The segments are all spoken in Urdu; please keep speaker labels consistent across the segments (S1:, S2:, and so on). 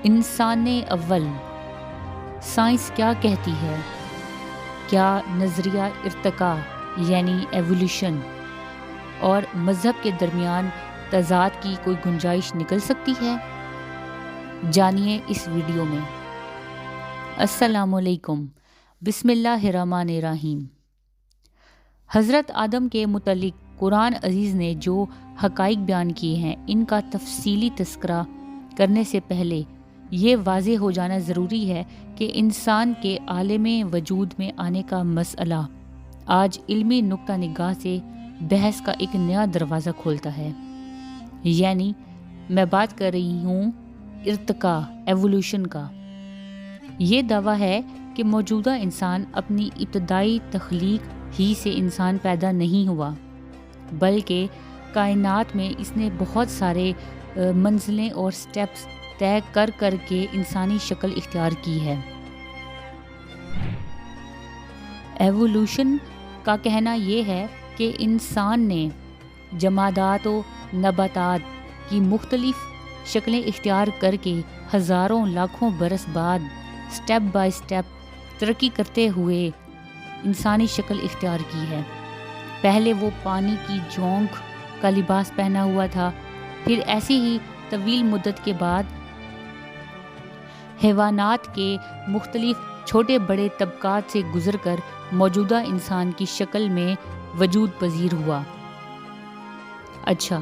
S1: انسان اول سائنس کیا کہتی ہے؟ کیا نظریہ ارتقاء یعنی ایولیوشن اور مذہب کے درمیان تضاد کی کوئی گنجائش نکل سکتی ہے؟ جانیے اس ویڈیو میں۔ السلام علیکم، بسم اللہ الرحمن الرحیم۔ حضرت آدم کے متعلق قرآن عزیز نے جو حقائق بیان کیے ہیں، ان کا تفصیلی تذکرہ کرنے سے پہلے یہ واضح ہو جانا ضروری ہے کہ انسان کے عالم وجود میں آنے کا مسئلہ آج علمی نقطہ نگاہ سے بحث کا ایک نیا دروازہ کھولتا ہے۔ یعنی میں بات کر رہی ہوں ارتقاء، ایولیوشن کا۔ یہ دعویٰ ہے کہ موجودہ انسان اپنی ابتدائی تخلیق ہی سے انسان پیدا نہیں ہوا، بلکہ کائنات میں اس نے بہت سارے منزلیں اور سٹیپس طے کر کے انسانی شکل اختیار کی ہے۔ ایولیوشن کا کہنا یہ ہے کہ انسان نے جمادات و نباتات کی مختلف شکلیں اختیار کر کے ہزاروں لاکھوں برس بعد سٹیپ بائی سٹیپ ترقی کرتے ہوئے انسانی شکل اختیار کی ہے۔ پہلے وہ پانی کی جونک کا لباس پہنا ہوا تھا، پھر ایسی ہی طویل مدت کے بعد حیوانات کے مختلف چھوٹے بڑے طبقات سے گزر کر موجودہ انسان کی شکل میں وجود پذیر ہوا۔ اچھا،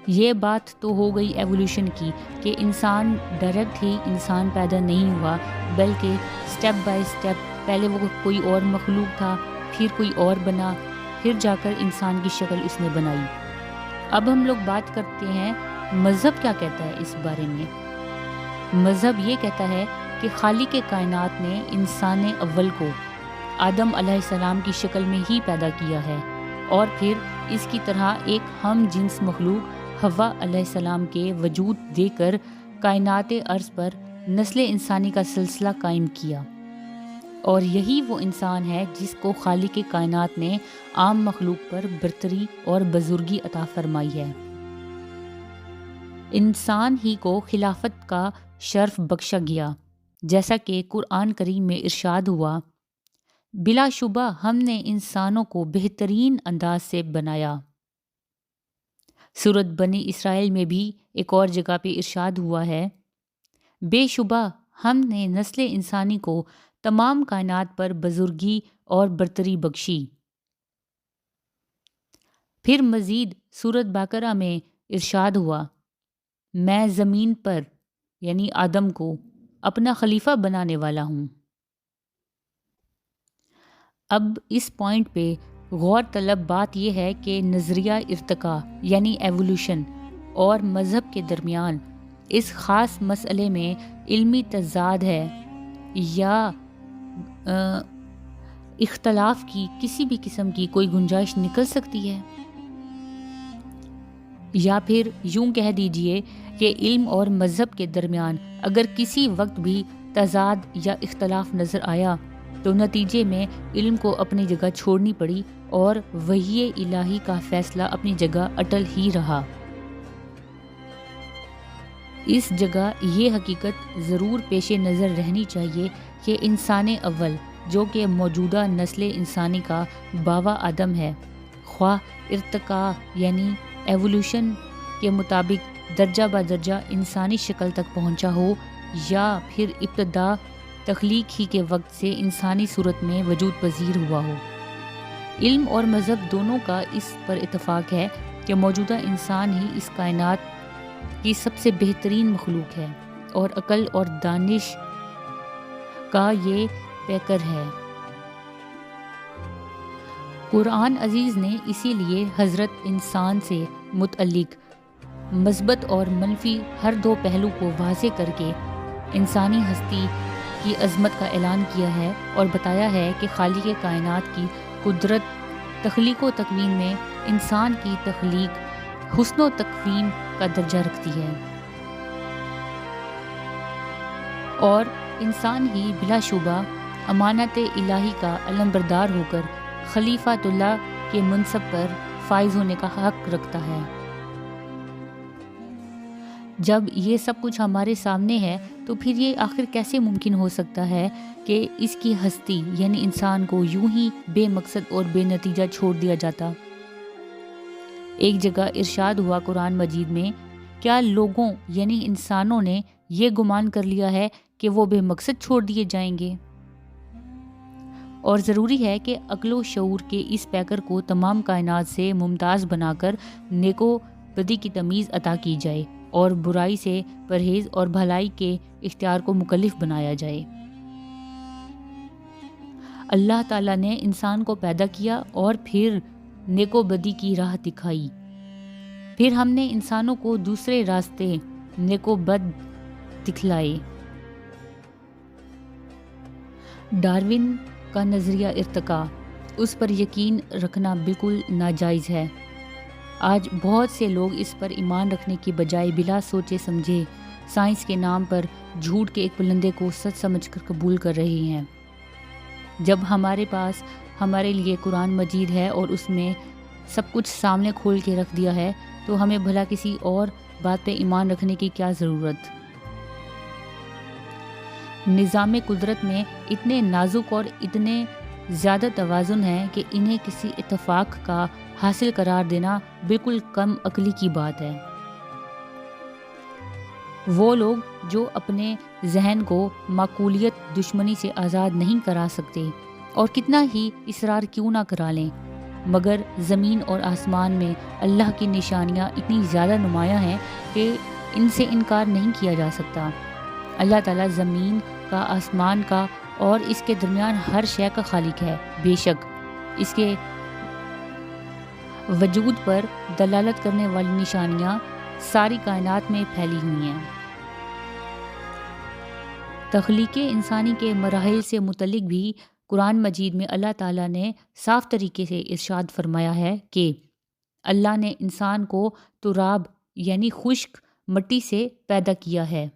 S1: یہ بات تو ہو گئی ایولیوشن کی کہ انسان ڈائریکٹ ہی انسان پیدا نہیں ہوا، بلکہ سٹیپ بائی سٹیپ پہلے وہ کوئی اور مخلوق تھا، پھر کوئی اور بنا، پھر جا کر انسان کی شکل اس نے بنائی۔ اب ہم لوگ بات کرتے ہیں مذہب کیا کہتا ہے اس بارے میں۔ مذہب یہ کہتا ہے کہ خالق کائنات نے انسان اول کو آدم علیہ السلام کی شکل میں ہی پیدا کیا ہے، اور پھر اس کی طرح ایک ہم جنس مخلوق حوا علیہ السلام کے وجود دے کر کائنات ارض پر نسل انسانی کا سلسلہ قائم کیا، اور یہی وہ انسان ہے جس کو خالق کائنات نے عام مخلوق پر برتری اور بزرگی عطا فرمائی ہے۔ انسان ہی کو خلافت کا شرف بخشا گیا، جیسا کہ قرآن کریم میں ارشاد ہوا، بلا شبہ ہم نے انسانوں کو بہترین انداز سے بنایا۔ سورۃ بنی اسرائیل میں بھی ایک اور جگہ پہ ارشاد ہوا ہے، بے شبہ ہم نے نسل انسانی کو تمام کائنات پر بزرگی اور برتری بخشی۔ پھر مزید سورۃ بقرہ میں ارشاد ہوا، میں زمین پر یعنی آدم کو اپنا خلیفہ بنانے والا ہوں۔ اب اس پوائنٹ پہ غور طلب بات یہ ہے کہ نظریہ ارتقاء یعنی ایولیوشن اور مذہب کے درمیان اس خاص مسئلے میں علمی تضاد ہے یا اختلاف کی کسی بھی قسم کی کوئی گنجائش نکل سکتی ہے، یا پھر یوں کہہ دیجئے کہ علم اور مذہب کے درمیان اگر کسی وقت بھی تضاد یا اختلاف نظر آیا تو نتیجے میں علم کو اپنی جگہ چھوڑنی پڑی اور وحی الہی کا فیصلہ اپنی جگہ اٹل ہی رہا۔ اس جگہ یہ حقیقت ضرور پیش نظر رہنی چاہیے کہ انسان اول جو کہ موجودہ نسل انسانی کا باوا آدم ہے، خواہ ارتقاء یعنی ایولیوشن کے مطابق درجہ بدرجہ انسانی شکل تک پہنچا ہو، یا پھر ابتدا تخلیق ہی کے وقت سے انسانی صورت میں وجود پذیر ہوا ہو۔ علم اور مذہب دونوں کا اس پر اتفاق ہے کہ موجودہ انسان ہی اس کائنات کی سب سے بہترین مخلوق ہے اور عقل اور دانش کا یہ پیکر ہے۔ قرآن عزیز نے اسی لیے حضرت انسان سے متعلق مثبت اور منفی ہر دو پہلو کو واضح کر کے انسانی ہستی کی عظمت کا اعلان کیا ہے اور بتایا ہے کہ خالق کائنات کی قدرت تخلیق و تکوین میں انسان کی تخلیق حسن و تکوین کا درجہ رکھتی ہے، اور انسان ہی بلا شبہ امانت الہی کا علمبردار ہو کر خلیفۃ اللہ کے منصب پر فائز ہونے کا حق رکھتا ہے۔ جب یہ سب کچھ ہمارے سامنے ہے تو پھر یہ آخر کیسے ممکن ہو سکتا ہے کہ اس کی ہستی یعنی انسان کو یوں ہی بے مقصد اور بے نتیجہ چھوڑ دیا جاتا؟ ایک جگہ ارشاد ہوا قرآن مجید میں، کیا لوگوں یعنی انسانوں نے یہ گمان کر لیا ہے کہ وہ بے مقصد چھوڑ دیے جائیں گے؟ اور ضروری ہے کہ عقل و شعور کے اس پیکر کو تمام کائنات سے ممتاز بنا کر نیک و بدی کی تمیز عطا کی جائے اور برائی سے پرہیز اور بھلائی کے اختیار کو مکلف بنایا جائے۔ اللہ تعالیٰ نے انسان کو پیدا کیا اور پھر نیک و بدی کی راہ دکھائی، پھر ہم نے انسانوں کو دوسرے راستے نیک و بد دکھلائے۔ ڈارون کا نظریہ ارتقاء، اس پر یقین رکھنا بالکل ناجائز ہے۔ آج بہت سے لوگ اس پر ایمان رکھنے کی بجائے بلا سوچے سمجھے سائنس کے نام پر جھوٹ کے ایک پلندے کو سچ سمجھ کر قبول کر رہے ہیں۔ جب ہمارے پاس ہمارے لیے قرآن مجید ہے اور اس میں سب کچھ سامنے کھول کے رکھ دیا ہے تو ہمیں بھلا کسی اور بات پہ ایمان رکھنے کی کیا ضرورت؟ نظام قدرت میں اتنے نازک اور اتنے زیادہ توازن ہے کہ انہیں کسی اتفاق کا حاصل قرار دینا بالکل کم عقلی کی بات ہے۔ وہ لوگ جو اپنے ذہن کو معقولیت دشمنی سے آزاد نہیں کرا سکتے اور کتنا ہی اصرار کیوں نہ کرا لیں، مگر زمین اور آسمان میں اللہ کی نشانیاں اتنی زیادہ نمایاں ہیں کہ ان سے انکار نہیں کیا جا سکتا۔ اللہ تعالیٰ زمین کا، آسمان کا اور اس کے درمیان ہر شے کا خالق ہے۔ بے شک اس کے وجود پر دلالت کرنے والی نشانیاں ساری کائنات میں پھیلی ہوئی ہیں۔ تخلیق انسانی کے مراحل سے متعلق بھی قرآن مجید میں اللہ تعالیٰ نے صاف طریقے سے ارشاد فرمایا ہے کہ اللہ نے انسان کو تراب یعنی خشک مٹی سے پیدا کیا ہے۔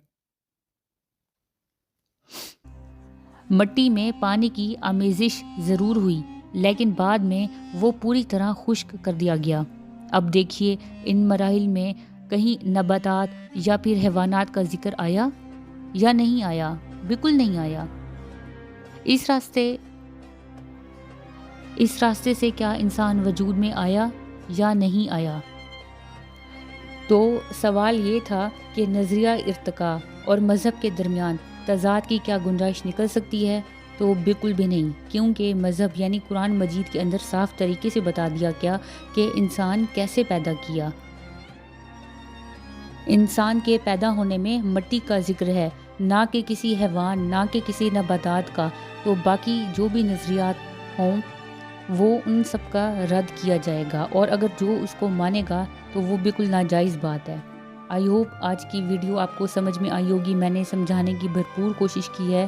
S1: مٹی میں پانی کی آمیزش ضرور ہوئی لیکن بعد میں وہ پوری طرح خشک کر دیا گیا۔ اب دیکھیے ان مراحل میں کہیں نباتات یا پھر حیوانات کا ذکر آیا یا نہیں آیا؟ بالکل نہیں آیا۔ اس راستے سے کیا انسان وجود میں آیا یا نہیں آیا؟ تو سوال یہ تھا کہ نظریہ ارتقاء اور مذہب کے درمیان تضاد کی کیا گنجائش نکل سکتی ہے؟ تو بالکل بھی نہیں، کیونکہ مذہب یعنی قرآن مجید کے اندر صاف طریقے سے بتا دیا گیا کہ انسان کیسے پیدا کیا۔ انسان کے پیدا ہونے میں مٹی کا ذکر ہے، نہ کہ کسی حیوان، نہ کہ کسی نباتات کا۔ تو باقی جو بھی نظریات ہوں وہ ان سب کا رد کیا جائے گا، اور اگر جو اس کو مانے گا تو وہ بالکل ناجائز بات ہے۔ آئی ہوپ آج کی ویڈیو آپ کو سمجھ میں آئی ہوگی۔ میں نے سمجھانے کی بھرپور کوشش کی ہے،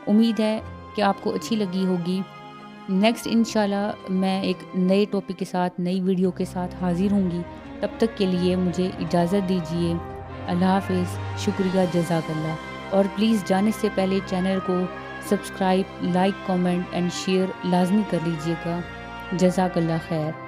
S1: امید ہے کہ آپ کو اچھی لگی ہوگی۔ نیکسٹ انشاءاللہ میں ایک نئے ٹاپک کے ساتھ، نئی ویڈیو کے ساتھ حاضر ہوں گی۔ تب تک کے لیے مجھے اجازت دیجیے۔ اللہ حافظ، شکریہ، جزاک اللہ۔ اور پلیز جانے سے پہلے چینل کو subscribe, like, comment and share لازمی کر لیجیے گا۔ جزاک اللہ خیر۔